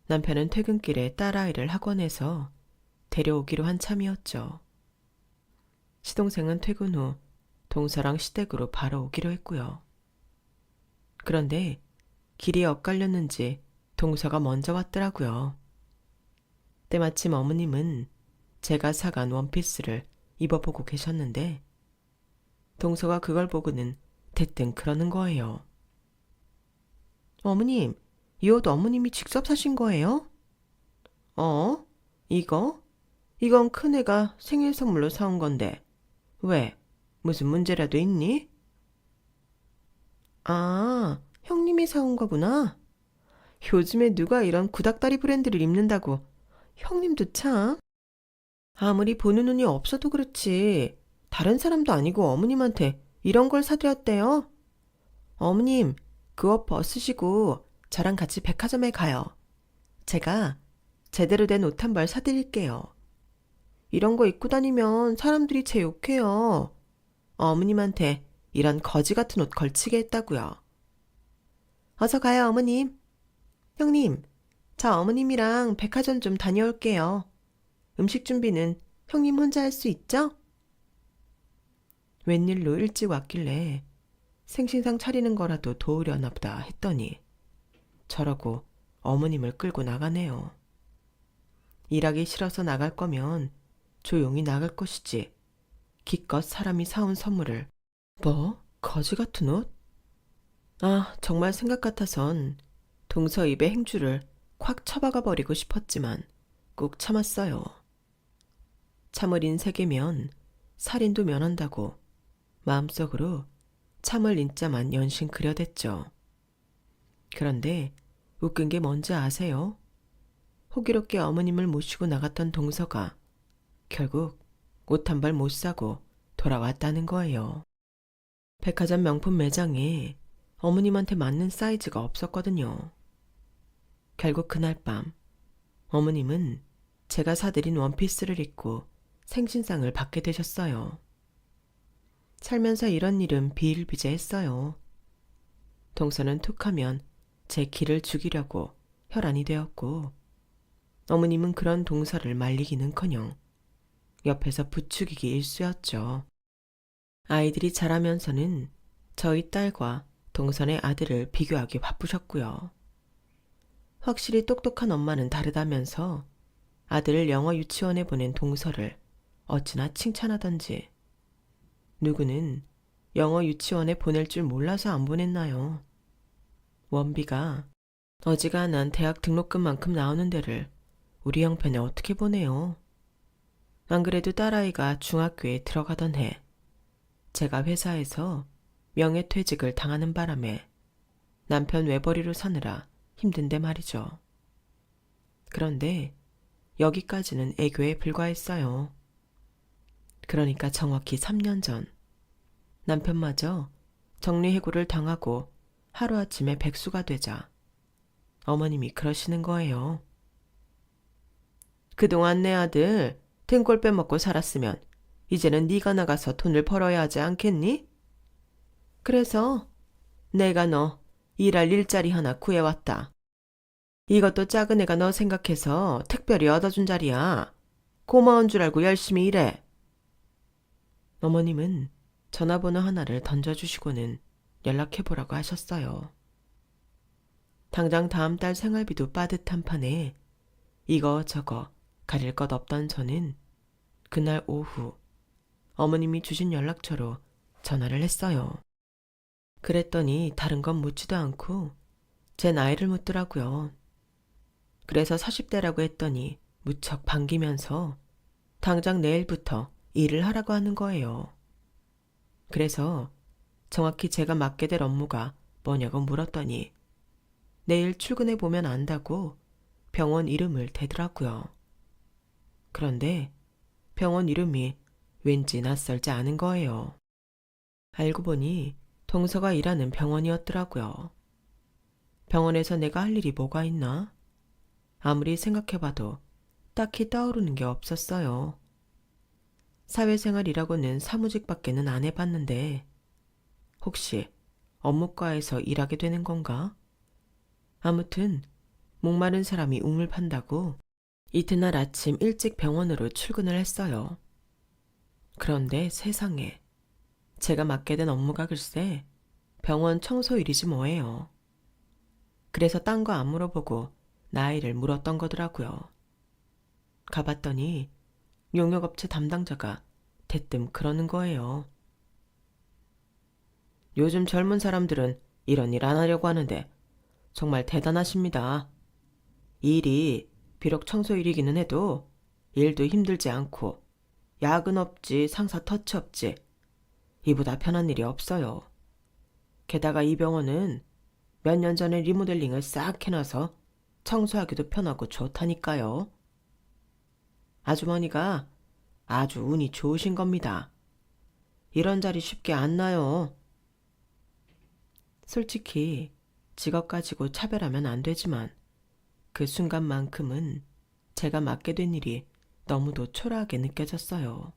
남편은 퇴근길에 딸아이를 학원에서 데려오기로 한 참이었죠. 시동생은 퇴근 후 동서랑 시댁으로 바로 오기로 했고요. 그런데 길이 엇갈렸는지 동서가 먼저 왔더라고요. 때마침 어머님은 제가 사간 원피스를 입어보고 계셨는데 동서가 그걸 보고는 대뜸 그러는 거예요. 어머님, 이 옷 어머님이 직접 사신 거예요? 이거? 이건 큰애가 생일 선물로 사온 건데 왜? 무슨 문제라도 있니? 아, 형님이 사온 거구나. 요즘에 누가 이런 구닥다리 브랜드를 입는다고. 형님도 참. 아무리 보는 눈이 없어도 그렇지. 다른 사람도 아니고 어머님한테 이런 걸 사드렸대요. 어머님, 그 옷 벗으시고 저랑 같이 백화점에 가요. 제가 제대로 된 옷 한 벌 사드릴게요. 이런 거 입고 다니면 사람들이 제 욕해요. 어머님한테 이런 거지 같은 옷 걸치게 했다고요. 어서 가요, 어머님. 형님, 저 어머님이랑 백화점 좀 다녀올게요. 음식 준비는 형님 혼자 할 수 있죠? 웬일로 일찍 왔길래 생신상 차리는 거라도 도우려나 보다 했더니 저러고 어머님을 끌고 나가네요. 일하기 싫어서 나갈 거면 조용히 나갈 것이지. 기껏 사람이 사온 선물을 뭐? 거지 같은 옷? 아, 정말 생각 같아선 동서 입에 행주를 콱 쳐박아 버리고 싶었지만 꾹 참았어요. 참을 인색이면 살인도 면한다고 마음속으로 참을 인자만 연신 그려댔죠. 그런데 웃긴 게 뭔지 아세요? 호기롭게 어머님을 모시고 나갔던 동서가 결국 옷 한 벌 못 사고 돌아왔다는 거예요. 백화점 명품 매장에 어머님한테 맞는 사이즈가 없었거든요. 결국 그날 밤 어머님은 제가 사드린 원피스를 입고 생신상을 받게 되셨어요. 살면서 이런 일은 비일비재했어요. 동서는 툭하면 제 기를 죽이려고 혈안이 되었고 어머님은 그런 동서를 말리기는커녕 옆에서 부추기기 일쑤였죠. 아이들이 자라면서는 저희 딸과 동선의 아들을 비교하기 바쁘셨고요. 확실히 똑똑한 엄마는 다르다면서 아들을 영어 유치원에 보낸 동서를 어찌나 칭찬하던지 누구는 영어 유치원에 보낼 줄 몰라서 안 보냈나요? 원비가 어지간한 대학 등록금만큼 나오는 데를 우리 형편에 어떻게 보내요? 안 그래도 딸아이가 중학교에 들어가던 해 제가 회사에서 명예퇴직을 당하는 바람에 남편 외벌이로 사느라 힘든데 말이죠. 그런데 여기까지는 애교에 불과했어요. 그러니까 정확히 3년 전 남편마저 정리해고를 당하고 하루아침에 백수가 되자 어머님이 그러시는 거예요. 그동안 내 아들 등골 빼먹고 살았으면 이제는 네가 나가서 돈을 벌어야 하지 않겠니? 그래서 내가 너 일할 일자리 하나 구해왔다. 이것도 작은 애가 너 생각해서 특별히 얻어준 자리야. 고마운 줄 알고 열심히 일해. 어머님은 전화번호 하나를 던져주시고는 연락해보라고 하셨어요. 당장 다음 달 생활비도 빠듯한 판에 이거저거 가릴 것 없던 저는 그날 오후 어머님이 주신 연락처로 전화를 했어요. 그랬더니 다른 건 묻지도 않고 제 나이를 묻더라고요. 그래서 40대라고 했더니 무척 반기면서 당장 내일부터 일을 하라고 하는 거예요. 그래서 정확히 제가 맡게 될 업무가 뭐냐고 물었더니 내일 출근해 보면 안다고 병원 이름을 대더라고요. 그런데 병원 이름이 왠지 낯설지 않은 거예요. 알고 보니 동서가 일하는 병원이었더라고요. 병원에서 내가 할 일이 뭐가 있나? 아무리 생각해봐도 딱히 떠오르는 게 없었어요. 사회생활이라고는 사무직밖에는 안 해봤는데 혹시 업무과에서 일하게 되는 건가? 아무튼 목마른 사람이 우물 판다고 이튿날 아침 일찍 병원으로 출근을 했어요. 그런데 세상에 제가 맡게 된 업무가 글쎄 병원 청소 일이지 뭐예요. 그래서 딴 거 안 물어보고 나이를 물었던 거더라고요. 가봤더니 용역업체 담당자가 대뜸 그러는 거예요. 요즘 젊은 사람들은 이런 일 안 하려고 하는데 정말 대단하십니다. 이 일이 비록 청소일이기는 해도 일도 힘들지 않고 야근 없지 상사 터치 없지 이보다 편한 일이 없어요. 게다가 이 병원은 몇 년 전에 리모델링을 싹 해놔서 청소하기도 편하고 좋다니까요. 아주머니가 아주 운이 좋으신 겁니다. 이런 자리 쉽게 안 나요. 솔직히 직업 가지고 차별하면 안 되지만 그 순간만큼은 제가 맡게 된 일이 너무도 초라하게 느껴졌어요.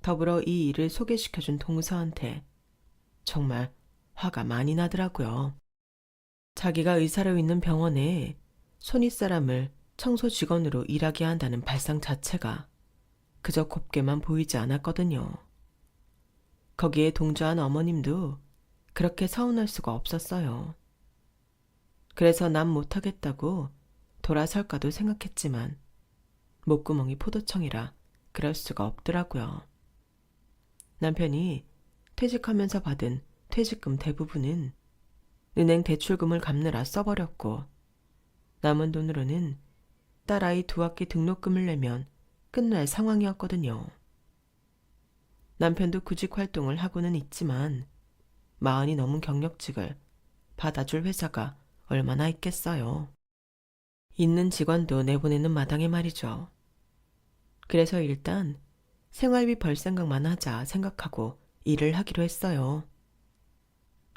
더불어 이 일을 소개시켜준 동서한테 정말 화가 많이 나더라고요. 자기가 의사로 있는 병원에 손윗사람을 청소 직원으로 일하게 한다는 발상 자체가 그저 곱게만 보이지 않았거든요. 거기에 동조한 어머님도 그렇게 서운할 수가 없었어요. 그래서 난 못하겠다고 돌아설까도 생각했지만 목구멍이 포도청이라 그럴 수가 없더라고요. 남편이 퇴직하면서 받은 퇴직금 대부분은 은행 대출금을 갚느라 써버렸고 남은 돈으로는 딸아이 2학기 등록금을 내면 끝날 상황이었거든요. 남편도 구직 활동을 하고는 있지만 40이 넘은 경력직을 받아줄 회사가 얼마나 있겠어요. 있는 직원도 내보내는 마당에 말이죠. 그래서 일단 생활비 벌 생각만 하자 생각하고 일을 하기로 했어요.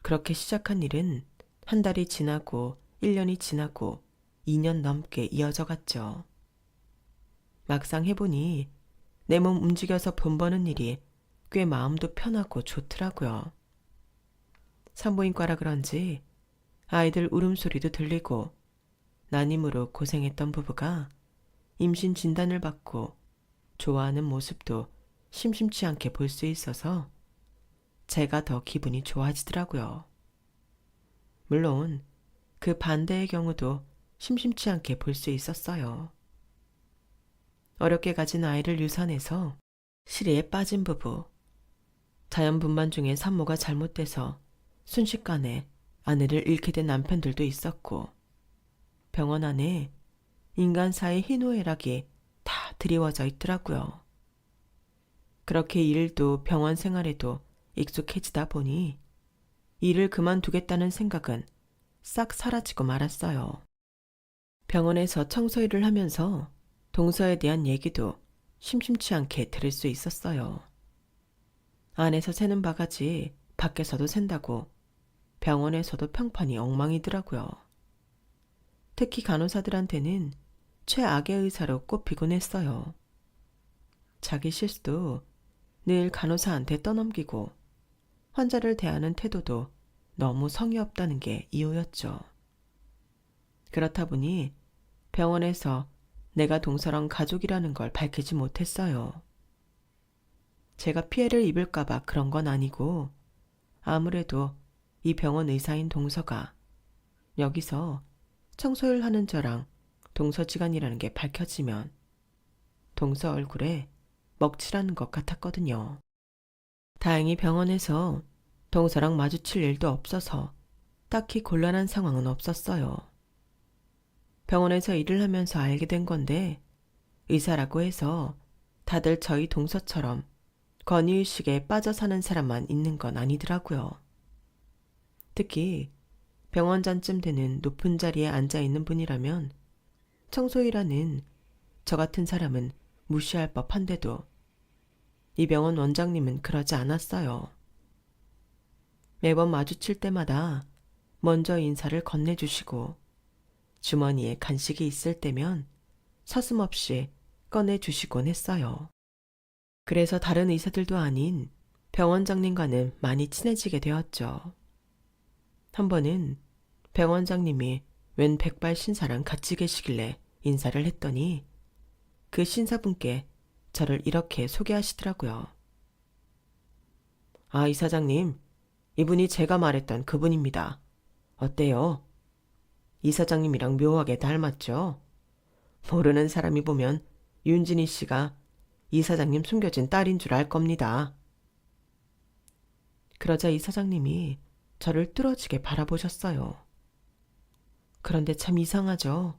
그렇게 시작한 일은 한 달이 지나고 1년이 지나고 2년 넘게 이어져 갔죠. 막상 해보니 내 몸 움직여서 돈 버는 일이 꽤 마음도 편하고 좋더라고요. 산부인과라 그런지 아이들 울음소리도 들리고 난임으로 고생했던 부부가 임신 진단을 받고 좋아하는 모습도 심심치 않게 볼 수 있어서 제가 더 기분이 좋아지더라고요. 물론 그 반대의 경우도 심심치 않게 볼 수 있었어요. 어렵게 가진 아이를 유산해서 실애에 빠진 부부, 자연분만 중에 산모가 잘못돼서 순식간에 아내를 잃게 된 남편들도 있었고 병원 안에 인간사의 희노애락이 다 드리워져 있더라고요. 그렇게 일도 병원 생활에도 익숙해지다 보니 일을 그만두겠다는 생각은 싹 사라지고 말았어요. 병원에서 청소 일을 하면서 동서에 대한 얘기도 심심치 않게 들을 수 있었어요. 안에서 새는 바가지 밖에서도 샌다고 병원에서도 평판이 엉망이더라고요. 특히 간호사들한테는 최악의 의사로 꼽히곤 했어요. 자기 실수도 늘 간호사한테 떠넘기고 환자를 대하는 태도도 너무 성의 없다는 게 이유였죠. 그렇다 보니 병원에서 내가 동서랑 가족이라는 걸 밝히지 못했어요. 제가 피해를 입을까봐 그런 건 아니고 아무래도 이 병원 의사인 동서가 여기서 청소일 하는 저랑 동서지간이라는 게 밝혀지면 동서 얼굴에 먹칠하는 것 같았거든요. 다행히 병원에서 동서랑 마주칠 일도 없어서 딱히 곤란한 상황은 없었어요. 병원에서 일을 하면서 알게 된 건데 의사라고 해서 다들 저희 동서처럼 권위의식에 빠져 사는 사람만 있는 건 아니더라고요. 특히 병원장쯤 되는 높은 자리에 앉아 있는 분이라면 청소이라는 저 같은 사람은 무시할 법한데도 이 병원 원장님은 그러지 않았어요. 매번 마주칠 때마다 먼저 인사를 건네주시고 주머니에 간식이 있을 때면 서슴없이 꺼내주시곤 했어요. 그래서 다른 의사들도 아닌 병원장님과는 많이 친해지게 되었죠. 한 번은 병원장님이 웬 백발 신사랑 같이 계시길래 인사를 했더니 그 신사분께 저를 이렇게 소개하시더라고요. 아, 이사장님, 이분이 제가 말했던 그분입니다. 어때요? 이사장님이랑 묘하게 닮았죠? 모르는 사람이 보면 윤진희 씨가 이사장님 숨겨진 딸인 줄 알 겁니다. 그러자 이사장님이 저를 뚫어지게 바라보셨어요. 그런데 참 이상하죠.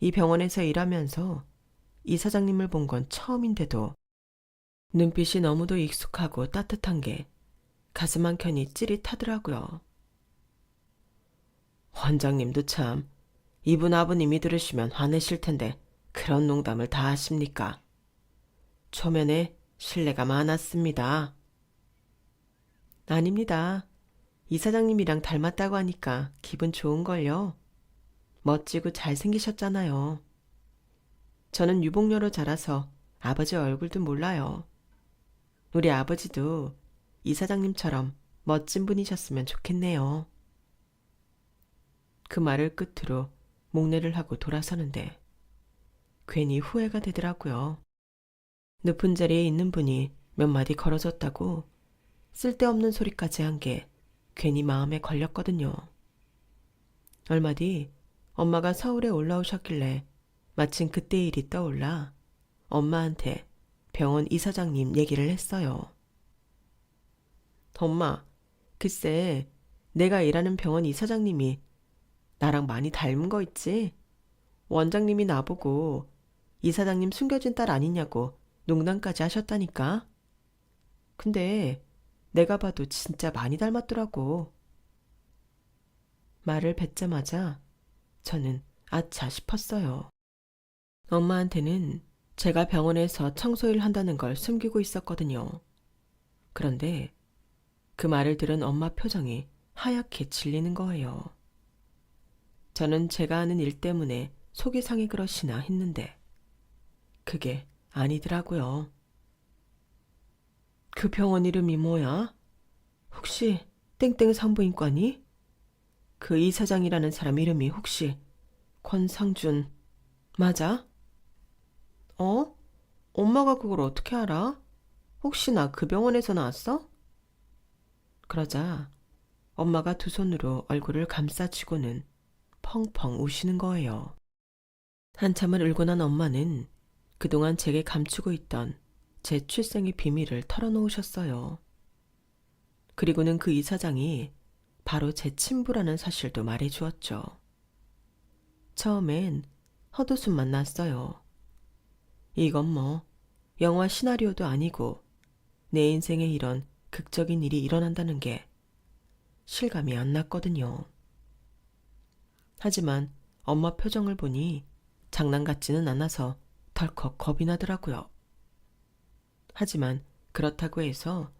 이 병원에서 일하면서 이사장님을 본 건 처음인데도 눈빛이 너무도 익숙하고 따뜻한 게 가슴 한켠이 찌릿하더라고요. 원장님도 참 이분 아버님이 들으시면 화내실 텐데 그런 농담을 다 하십니까? 초면에 신뢰가 많았습니다. 아닙니다. 이사장님이랑 닮았다고 하니까 기분 좋은걸요. 멋지고 잘생기셨잖아요. 저는 유복녀로 자라서 아버지 얼굴도 몰라요. 우리 아버지도 이사장님처럼 멋진 분이셨으면 좋겠네요. 그 말을 끝으로 목례를 하고 돌아서는데 괜히 후회가 되더라고요. 높은 자리에 있는 분이 몇 마디 걸어줬다고 쓸데없는 소리까지 한 게 괜히 마음에 걸렸거든요. 얼마 뒤 엄마가 서울에 올라오셨길래 마침 그때 일이 떠올라 엄마한테 병원 이사장님 얘기를 했어요. 엄마, 글쎄 내가 일하는 병원 이사장님이 나랑 많이 닮은 거 있지? 원장님이 나보고 이사장님 숨겨진 딸 아니냐고 농담까지 하셨다니까. 근데 내가 봐도 진짜 많이 닮았더라고. 말을 뱉자마자 저는 아차 싶었어요. 엄마한테는 제가 병원에서 청소일 한다는 걸 숨기고 있었거든요. 그런데 그 말을 들은 엄마 표정이 하얗게 질리는 거예요. 저는 제가 하는 일 때문에 속이 상해 그러시나 했는데 그게 아니더라고요. 그 병원 이름이 뭐야? 혹시 땡땡 산부인과니? 그 이사장이라는 사람 이름이 혹시 권상준 맞아? 어? 엄마가 그걸 어떻게 알아? 혹시 나 그 병원에서 나왔어? 그러자 엄마가 두 손으로 얼굴을 감싸쥐고는 펑펑 우시는 거예요. 한참을 울고 난 엄마는 그동안 제게 감추고 있던 제 출생의 비밀을 털어놓으셨어요. 그리고는 그 이사장이 바로 제 친부라는 사실도 말해주었죠. 처음엔 헛웃음만 났어요. 이건 뭐 영화 시나리오도 아니고 내 인생에 이런 극적인 일이 일어난다는 게 실감이 안 났거든요. 하지만 엄마 표정을 보니 장난 같지는 않아서 덜컥 겁이 나더라고요. 하지만 그렇다고 해서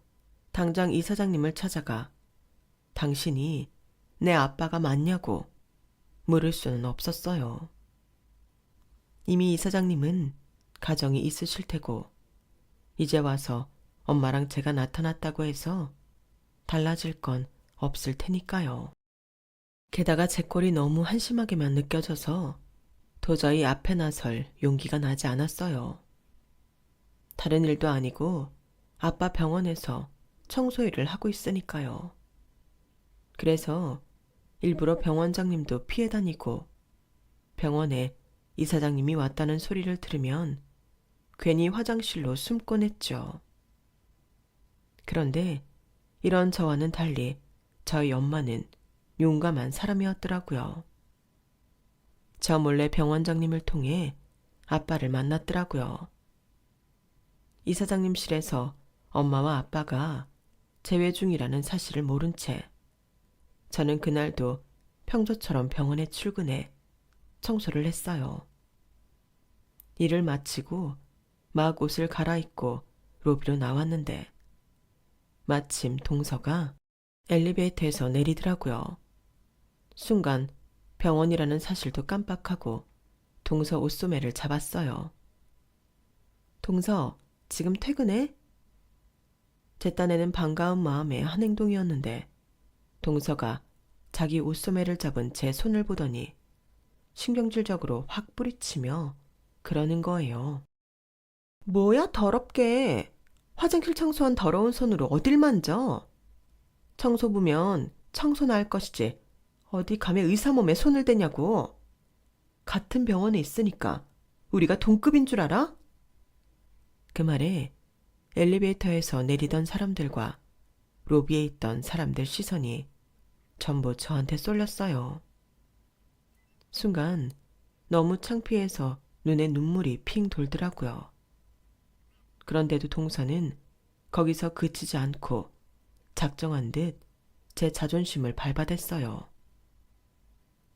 당장 이사장님을 찾아가 당신이 내 아빠가 맞냐고 물을 수는 없었어요. 이미 이사장님은 가정이 있으실 테고 이제 와서 엄마랑 제가 나타났다고 해서 달라질 건 없을 테니까요. 게다가 제 꼴이 너무 한심하게만 느껴져서 도저히 앞에 나설 용기가 나지 않았어요. 다른 일도 아니고 아빠 병원에서 청소 일을 하고 있으니까요. 그래서 일부러 병원장님도 피해 다니고 병원에 이사장님이 왔다는 소리를 들으면 괜히 화장실로 숨곤 했죠. 그런데 이런 저와는 달리 저희 엄마는 용감한 사람이었더라고요. 저 몰래 병원장님을 통해 아빠를 만났더라고요. 이사장님실에서 엄마와 아빠가 재회 중이라는 사실을 모른 채 저는 그날도 평소처럼 병원에 출근해 청소를 했어요. 일을 마치고 막 옷을 갈아입고 로비로 나왔는데 마침 동서가 엘리베이터에서 내리더라고요. 순간 병원이라는 사실도 깜빡하고 동서 옷소매를 잡았어요. 동서, 지금 퇴근해? 제 딴에는 반가운 마음에 한 행동이었는데 동서가 자기 옷소매를 잡은 제 손을 보더니 신경질적으로 확 뿌리치며 그러는 거예요. 뭐야 더럽게. 화장실 청소한 더러운 손으로 어딜 만져? 청소부면 청소나 할 것이지 어디 감히 의사 몸에 손을 대냐고. 같은 병원에 있으니까 우리가 동급인 줄 알아? 그 말에 엘리베이터에서 내리던 사람들과 로비에 있던 사람들 시선이 전부 저한테 쏠렸어요. 순간 너무 창피해서 눈에 눈물이 핑 돌더라고요. 그런데도 동서는 거기서 그치지 않고 작정한 듯 제 자존심을 밟아댔어요.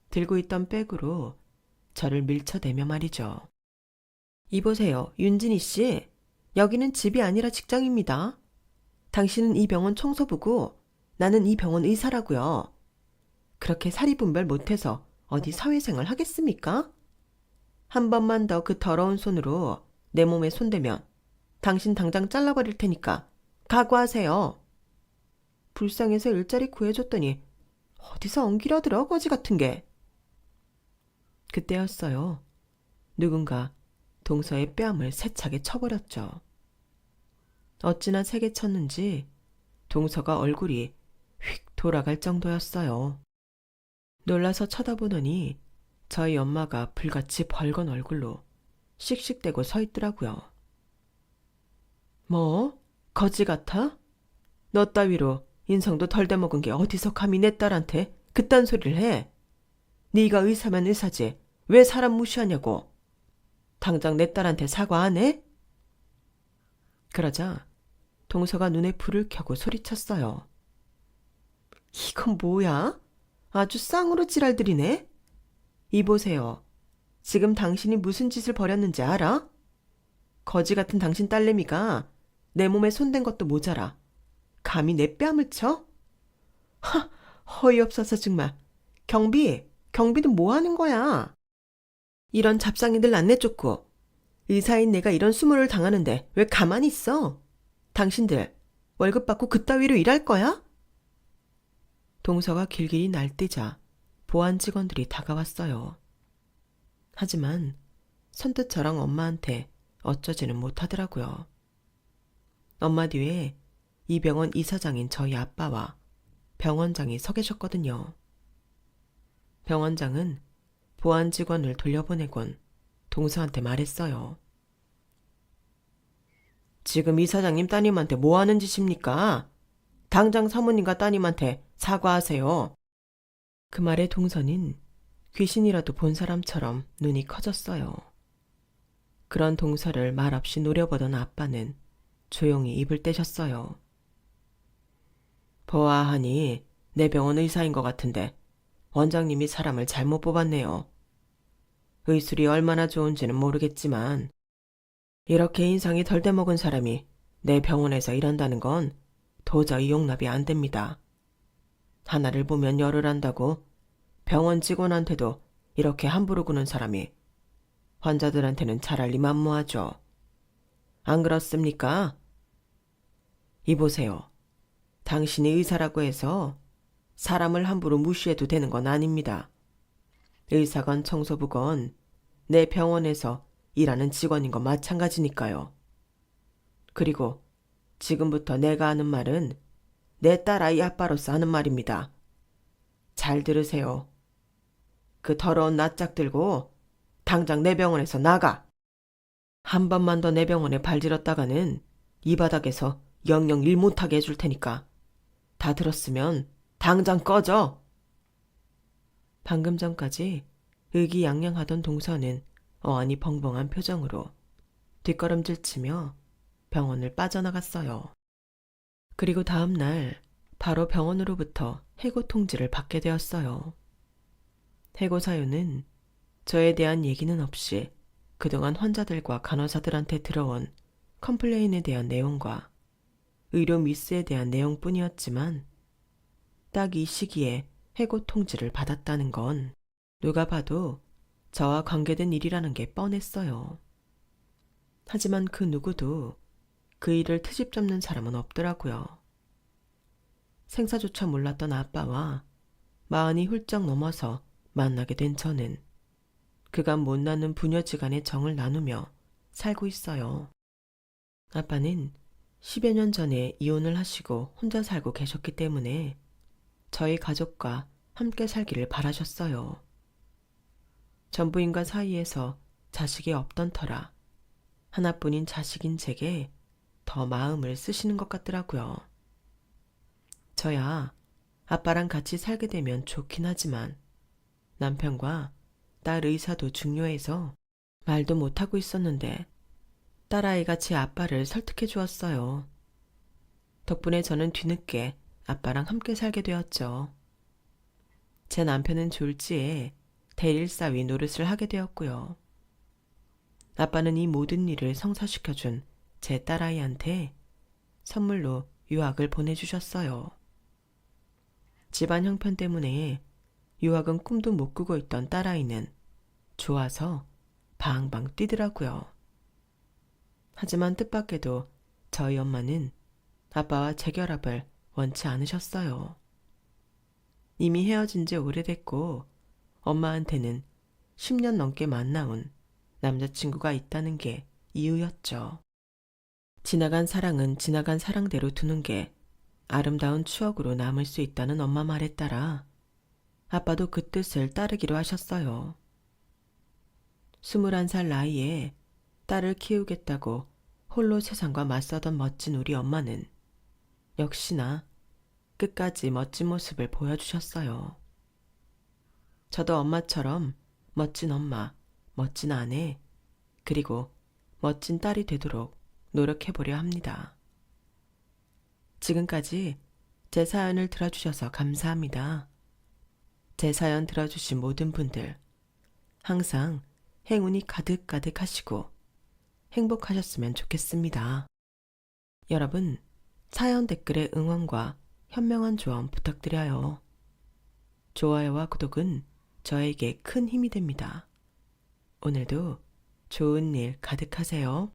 들고 있던 백으로 저를 밀쳐대며 말이죠. 이보세요, 윤진희 씨. 여기는 집이 아니라 직장입니다. 당신은 이 병원 청소부고 나는 이 병원 의사라고요. 그렇게 사리분별 못해서 어디 사회생활 하겠습니까? 한 번만 더 그 더러운 손으로 내 몸에 손대면 당신 당장 잘라버릴 테니까 각오하세요. 불쌍해서 일자리 구해줬더니 어디서 엉기려들어 거지 같은 게. 그때였어요. 누군가 동서의 뺨을 세차게 쳐버렸죠. 어찌나 세게 쳤는지 동서가 얼굴이 휙 돌아갈 정도였어요. 놀라서 쳐다보더니 저희 엄마가 불같이 벌건 얼굴로 씩씩대고 서 있더라고요. 뭐? 거지 같아? 너 따위로 인성도 덜 돼먹은 게 어디서 감히 내 딸한테 그딴 소리를 해? 네가 의사면 의사지 왜 사람 무시하냐고. 당장 내 딸한테 사과 안 해? 그러자 동서가 눈에 불을 켜고 소리쳤어요. 이건 뭐야? 아주 쌍으로 지랄들이네. 이보세요. 지금 당신이 무슨 짓을 벌였는지 알아? 거지 같은 당신 딸내미가 내 몸에 손댄 것도 모자라 감히 내 뺨을 쳐? 하, 어이없어서 정말. 경비는 뭐 하는 거야? 이런 잡상이들 안 내쫓고 의사인 내가 이런 수모를 당하는데 왜 가만히 있어? 당신들 월급 받고 그따위로 일할 거야? 동서가 길길이 날뛰자 보안 직원들이 다가왔어요. 하지만 선뜻 저랑 엄마한테 어쩌지는 못하더라고요. 엄마 뒤에 이 병원 이사장인 저희 아빠와 병원장이 서 계셨거든요. 병원장은 보안 직원을 돌려보내곤 동서한테 말했어요. 지금 이사장님 따님한테 뭐 하는 짓입니까? 당장 사모님과 따님한테 사과하세요. 그 말에 동서는 귀신이라도 본 사람처럼 눈이 커졌어요. 그런 동서를 말없이 노려보던 아빠는 조용히 입을 떼셨어요. 보아하니 내 병원 의사인 것 같은데 원장님이 사람을 잘못 뽑았네요. 의술이 얼마나 좋은지는 모르겠지만 이렇게 인상이 덜 돼먹은 사람이 내 병원에서 일한다는 건 도저히 용납이 안 됩니다. 하나를 보면 열을 안다고 병원 직원한테도 이렇게 함부로 구는 사람이 환자들한테는 잘할 리 만무하죠. 안 그렇습니까? 이보세요. 당신이 의사라고 해서 사람을 함부로 무시해도 되는 건 아닙니다. 의사건 청소부건 내 병원에서 일하는 직원인 건 마찬가지니까요. 그리고 지금부터 내가 하는 말은 내 딸아이 아빠로서 하는 말입니다. 잘 들으세요. 그 더러운 낯짝 들고 당장 내 병원에서 나가. 한 번만 더 내 병원에 발들었다가는 이 바닥에서 영영 일 못하게 해줄 테니까. 다 들었으면 당장 꺼져. 방금 전까지 의기양양하던 동서는 어안이 벙벙한 표정으로 뒷걸음질치며 병원을 빠져나갔어요. 그리고 다음 날 바로 병원으로부터 해고 통지를 받게 되었어요. 해고 사유는 저에 대한 얘기는 없이 그동안 환자들과 간호사들한테 들어온 컴플레인에 대한 내용과 의료 미스에 대한 내용뿐이었지만 딱 이 시기에 해고 통지를 받았다는 건 누가 봐도 저와 관계된 일이라는 게 뻔했어요. 하지만 그 누구도 그 일을 트집 잡는 사람은 없더라고요. 생사조차 몰랐던 아빠와 마흔이 훌쩍 넘어서 만나게 된 저는 그간 못 나는 부녀지간의 정을 나누며 살고 있어요. 아빠는 10여 년 전에 이혼을 하시고 혼자 살고 계셨기 때문에 저희 가족과 함께 살기를 바라셨어요. 전부인과 사이에서 자식이 없던 터라 하나뿐인 자식인 제게 더 마음을 쓰시는 것 같더라고요. 저야 아빠랑 같이 살게 되면 좋긴 하지만 남편과 딸 의사도 중요해서 말도 못하고 있었는데 딸아이가 제 아빠를 설득해 주었어요. 덕분에 저는 뒤늦게 아빠랑 함께 살게 되었죠. 제 남편은 졸지에 대일사위 노릇을 하게 되었고요. 아빠는 이 모든 일을 성사시켜준 제 딸아이한테 선물로 유학을 보내주셨어요. 집안 형편 때문에 유학은 꿈도 못 꾸고 있던 딸아이는 좋아서 방방 뛰더라고요. 하지만 뜻밖에도 저희 엄마는 아빠와 재결합을 원치 않으셨어요. 이미 헤어진 지 오래됐고 엄마한테는 10년 넘게 만나온 남자친구가 있다는 게 이유였죠. 지나간 사랑은 지나간 사랑대로 두는 게 아름다운 추억으로 남을 수 있다는 엄마 말에 따라 아빠도 그 뜻을 따르기로 하셨어요. 21살 나이에 딸을 키우겠다고 홀로 세상과 맞서던 멋진 우리 엄마는 역시나 끝까지 멋진 모습을 보여주셨어요. 저도 엄마처럼 멋진 엄마, 멋진 아내, 그리고 멋진 딸이 되도록 노력해보려 합니다. 지금까지 제 사연을 들어주셔서 감사합니다. 제 사연 들어주신 모든 분들 항상 행운이 가득가득 하시고 행복하셨으면 좋겠습니다. 여러분, 사연 댓글에 응원과 현명한 조언 부탁드려요. 좋아요와 구독은 저에게 큰 힘이 됩니다. 오늘도 좋은 일 가득하세요.